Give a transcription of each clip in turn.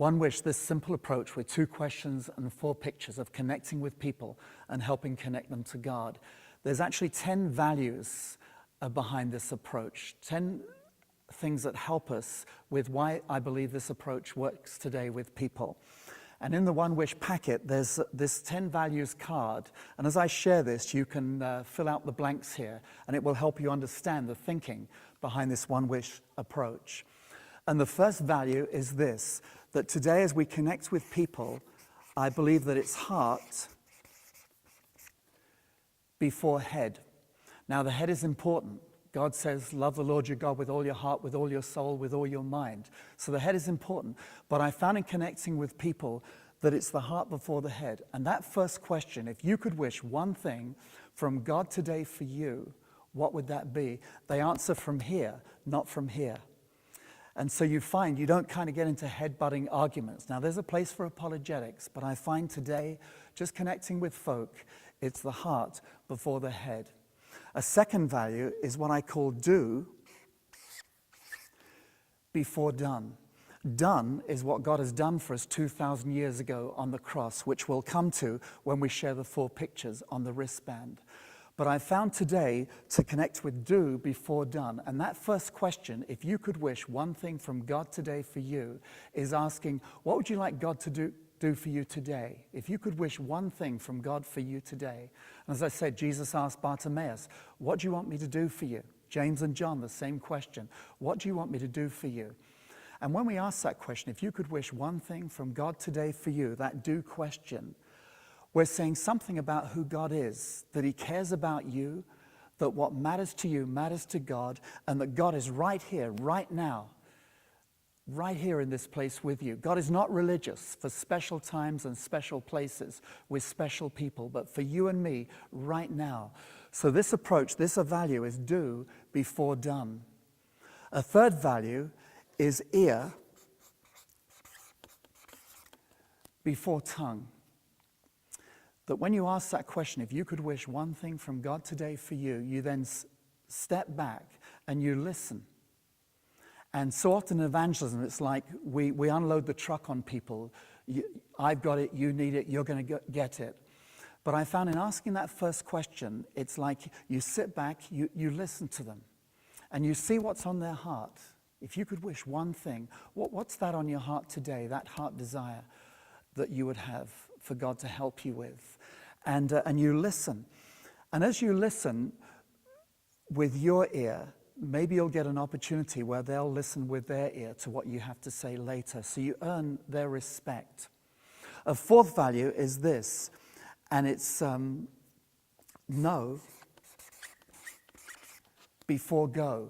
One Wish, this simple approach with 2 questions and 4 pictures of connecting with people and helping connect them to God. There's actually 10 values behind this approach, 10 things that help us with why I believe this approach works today with people. And in the One Wish packet, there's this 10 values card. And as I share this, you can fill out the blanks here, and it will help you understand the thinking behind this One Wish approach. And the first value is this, that today as we connect with people, I believe that it's heart before head. Now, the head is important. God says, love the Lord your God with all your heart, with all your soul, with all your mind. So the head is important. But I found in connecting with people that it's the heart before the head. And that first question, if you could wish one thing from God today for you, what would that be? They answer from here, not from here. And so you find you don't kind of get into head-butting arguments. Now, there's a place for apologetics, but I find today, just connecting with folk, it's the heart before the head. A second value is what I call do before done. Done is what God has done for us 2,000 years ago on the cross, which we'll come to when we share the 4 pictures on the wristband. But I found today to connect with do before done. And that first question, if you could wish one thing from God today for you, is asking, what would you like God to do for you today? If you could wish one thing from God for you today. And as I said, Jesus asked Bartimaeus, what do you want me to do for you? James and John, the same question. What do you want me to do for you? And when we ask that question, if you could wish one thing from God today for you, that do question, we're saying something about who God is, that he cares about you, that what matters to you matters to God, and that God is right here, right now, right here in this place with you. God is not religious for special times and special places with special people, but for you and me right now. So this approach, this value is do before done. A third value is ear before tongue. That when you ask that question, if you could wish one thing from God today for you, you then step back and you listen. And so often in evangelism, it's like we unload the truck on people. I've got it, you need it, you're going to get it. But I found in asking that first question, it's like you sit back, you listen to them, and you see what's on their heart. If you could wish one thing, what's that on your heart today, that heart desire that you would have for God to help you with? And you listen. And as you listen with your ear, maybe you'll get an opportunity where they'll listen with their ear to what you have to say later. So you earn their respect. A fourth value is this, and it's know before go.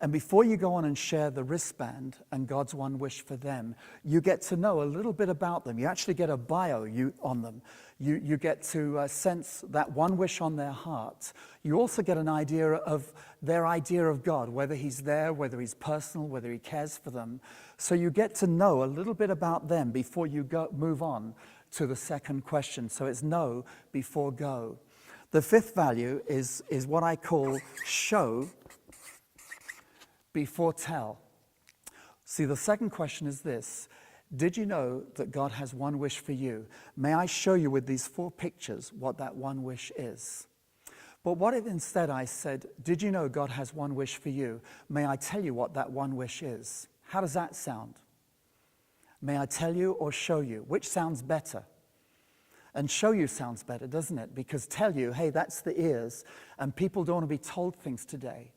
And before you go on and share the wristband and God's one wish for them, you get to know a little bit about them. You actually get a bio on them. You get to sense that one wish on their heart. You also get an idea of their idea of God, whether he's there, whether he's personal, whether he cares for them. So you get to know a little bit about them before you move on to the second question. So it's know before go. The fifth value is what I call show before tell. See, the second question is this. Did you know that God has one wish for you? May I show you with these 4 pictures what that one wish is? But what if instead I said, did you know God has one wish for you? May I tell you what that one wish is? How does that sound? May I tell you or show you? Which sounds better? And show you sounds better, doesn't it? Because tell you, hey, that's the ears, and people don't want to be told things today.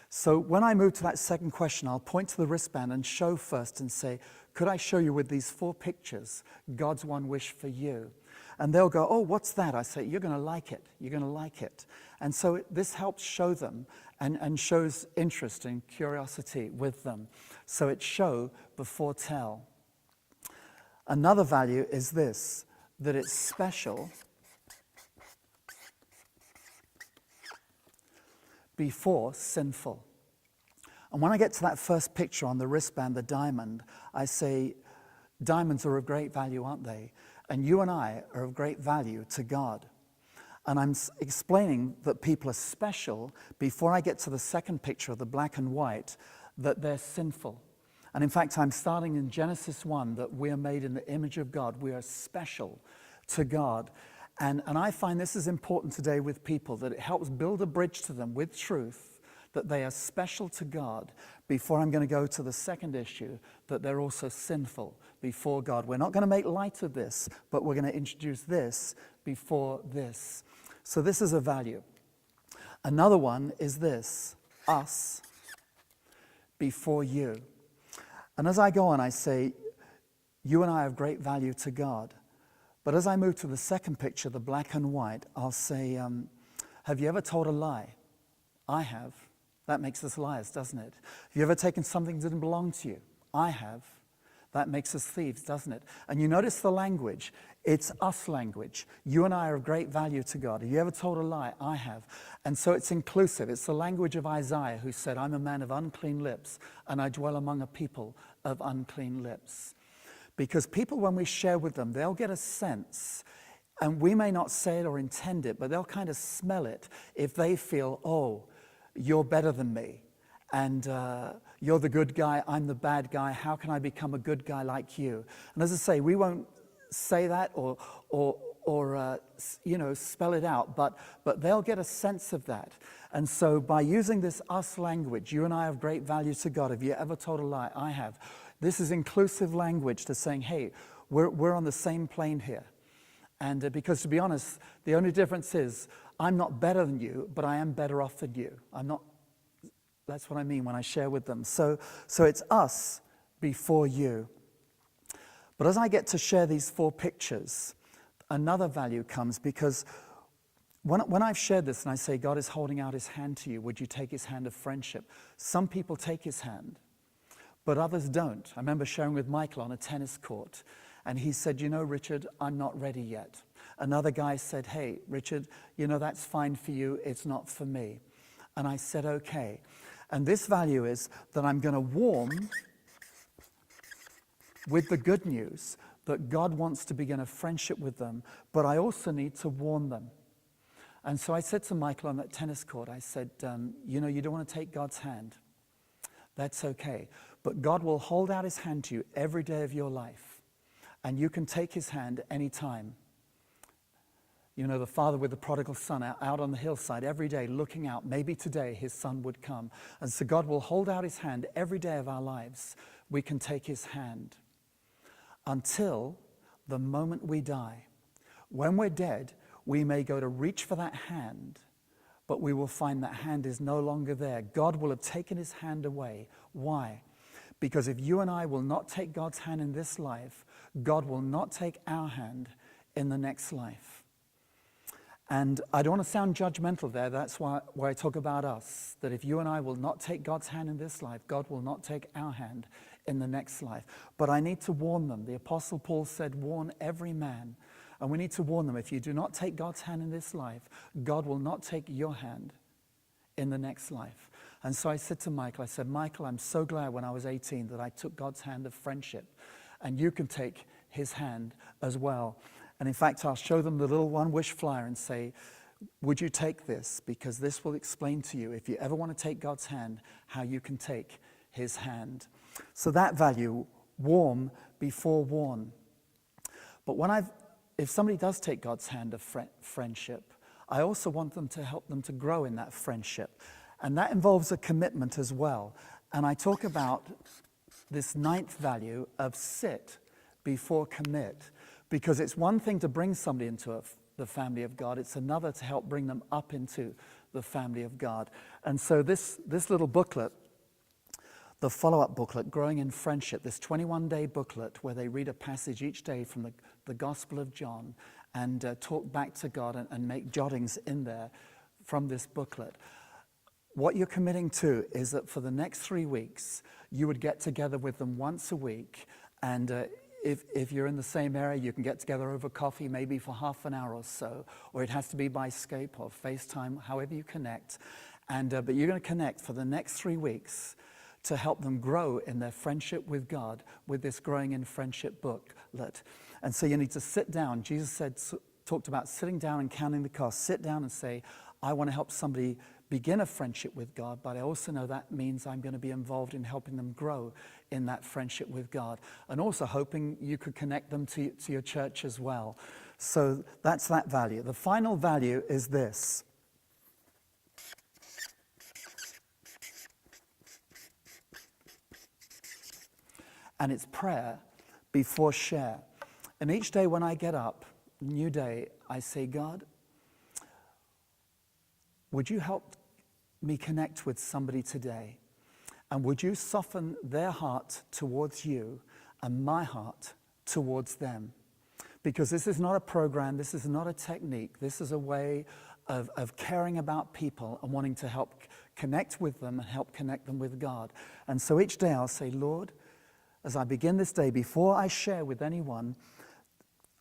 So when I move to that second question, I'll point to the wristband and show first and say, could I show you with these 4 pictures God's one wish for you? And they'll go, oh, what's that? I say, you're going to like it. You're going to like it. And so this helps show them and shows interest and curiosity with them. So it's show before tell. Another value is this, that it's special before sinful. And when I get to that first picture on the wristband, the diamond, I say, diamonds are of great value, aren't they? And you and I are of great value to God. And I'm explaining that people are special before I get to the second picture of the black and white, that they're sinful. And in fact, I'm starting in Genesis 1 that we are made in the image of God. We are special to God. And I find this is important today with people, that it helps build a bridge to them with truth, that they are special to God, before I'm going to go to the second issue, that they're also sinful before God. We're not going to make light of this, but we're going to introduce this before this. So this is a value. Another one is this: us before you. And as I go on, I say, you and I have great value to God. But as I move to the second picture, the black and white, I'll say, have you ever told a lie? I have. That makes us liars, doesn't it? Have you ever taken something that didn't belong to you? I have. That makes us thieves, doesn't it? And you notice the language. It's us language. You and I are of great value to God. Have you ever told a lie? I have. And so it's inclusive. It's the language of Isaiah, who said, I'm a man of unclean lips, and I dwell among a people of unclean lips. Because people, when we share with them, they'll get a sense, and we may not say it or intend it, but they'll kind of smell it if they feel, oh, you're better than me, and you're the good guy, I'm the bad guy, how can I become a good guy like you? And as I say, we won't say that or spell it out, but they'll get a sense of that. And so by using this us language, you and I have great value to God. Have you ever told a lie? I have. This is inclusive language to saying, hey, we're on the same plane here. And because to be honest, the only difference is I'm not better than you, but I am better off than you. I'm not. That's what I mean when I share with them. So it's us before you. But as I get to share these 4 pictures, another value comes, because when I've shared this and I say God is holding out his hand to you, would you take his hand of friendship? Some people take his hand, but others don't. I remember sharing with Michael on a tennis court, and he said, you know, Richard, I'm not ready yet. Another guy said, hey, Richard, you know, that's fine for you, it's not for me. And I said, okay. And this value is that I'm going to warm with the good news that God wants to begin a friendship with them, but I also need to warn them. And so I said to Michael on that tennis court, I said, you know, you don't want to take God's hand. That's okay. But God will hold out his hand to you every day of your life. And you can take his hand anytime. You know, the father with the prodigal son out on the hillside every day looking out. Maybe today his son would come. And so God will hold out his hand every day of our lives. We can take his hand until the moment we die. When we're dead, we may go to reach for that hand, but we will find that hand is no longer there. God will have taken his hand away. Why? Because if you and I will not take God's hand in this life, God will not take our hand in the next life. And I don't want to sound judgmental there. That's why I talk about us, that if you and I will not take God's hand in this life, God will not take our hand in the next life. But I need to warn them. The Apostle Paul said, warn every man. And we need to warn them, if you do not take God's hand in this life, God will not take your hand in the next life. And so I said to Michael, I said, Michael, I'm so glad when I was 18 that I took God's hand of friendship. And you can take his hand as well. And in fact, I'll show them the little one wish flyer and say, would you take this? Because this will explain to you, if you ever want to take God's hand, how you can take his hand. So that value, warm before worn. But if somebody does take God's hand of friendship, I also want them to help them to grow in that friendship. And that involves a commitment as well. And I talk about this 9th value of sit before commit. Because it's one thing to bring somebody into the family of God, it's another to help bring them up into the family of God. And so this little booklet, the follow-up booklet, Growing in Friendship, this 21-day booklet where they read a passage each day from the Gospel of John and talk back to God and make jottings in there from this booklet. What you're committing to is that for the next 3 weeks, you would get together with them once a week, and if you're in the same area, you can get together over coffee, maybe for half an hour or so, or it has to be by Skype or FaceTime, however you connect. But you're going to connect for the next 3 weeks to help them grow in their friendship with God with this Growing in Friendship booklet. And so you need to sit down. Jesus talked about sitting down and counting the cost. Sit down and say, I want to help somebody begin a friendship with God, but I also know that means I'm going to be involved in helping them grow in that friendship with God, and also hoping you could connect them to your church as well. So that's that value. The final value is this. And it's prayer before share. And each day when I get up, new day, I say, God, would you help me connect with somebody today? And would you soften their heart towards you and my heart towards them? Because this is not a program, this is not a technique, this is a way of caring about people and wanting to help connect with them and help connect them with God. And so each day I'll say, Lord, as I begin this day, before I share with anyone,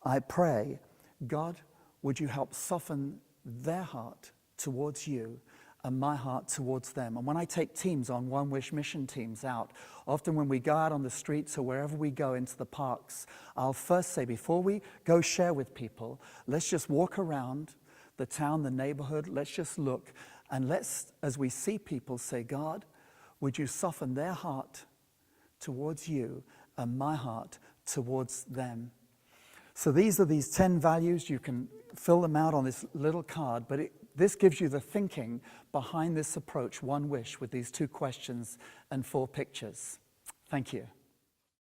I pray, God, would you help soften their heart towards you and my heart towards them. And when I take teams on One Wish mission teams out, often when we go out on the streets or wherever we go into the parks, I'll first say, before we go share with people, let's just walk around the town, the neighborhood, let's just look, and let's, as we see people, say, God, would you soften their heart towards you and my heart towards them. So these are these 10 values. You can fill them out on this little card, but this gives you the thinking behind this approach, One Wish, with these 2 questions and 4 pictures. Thank you.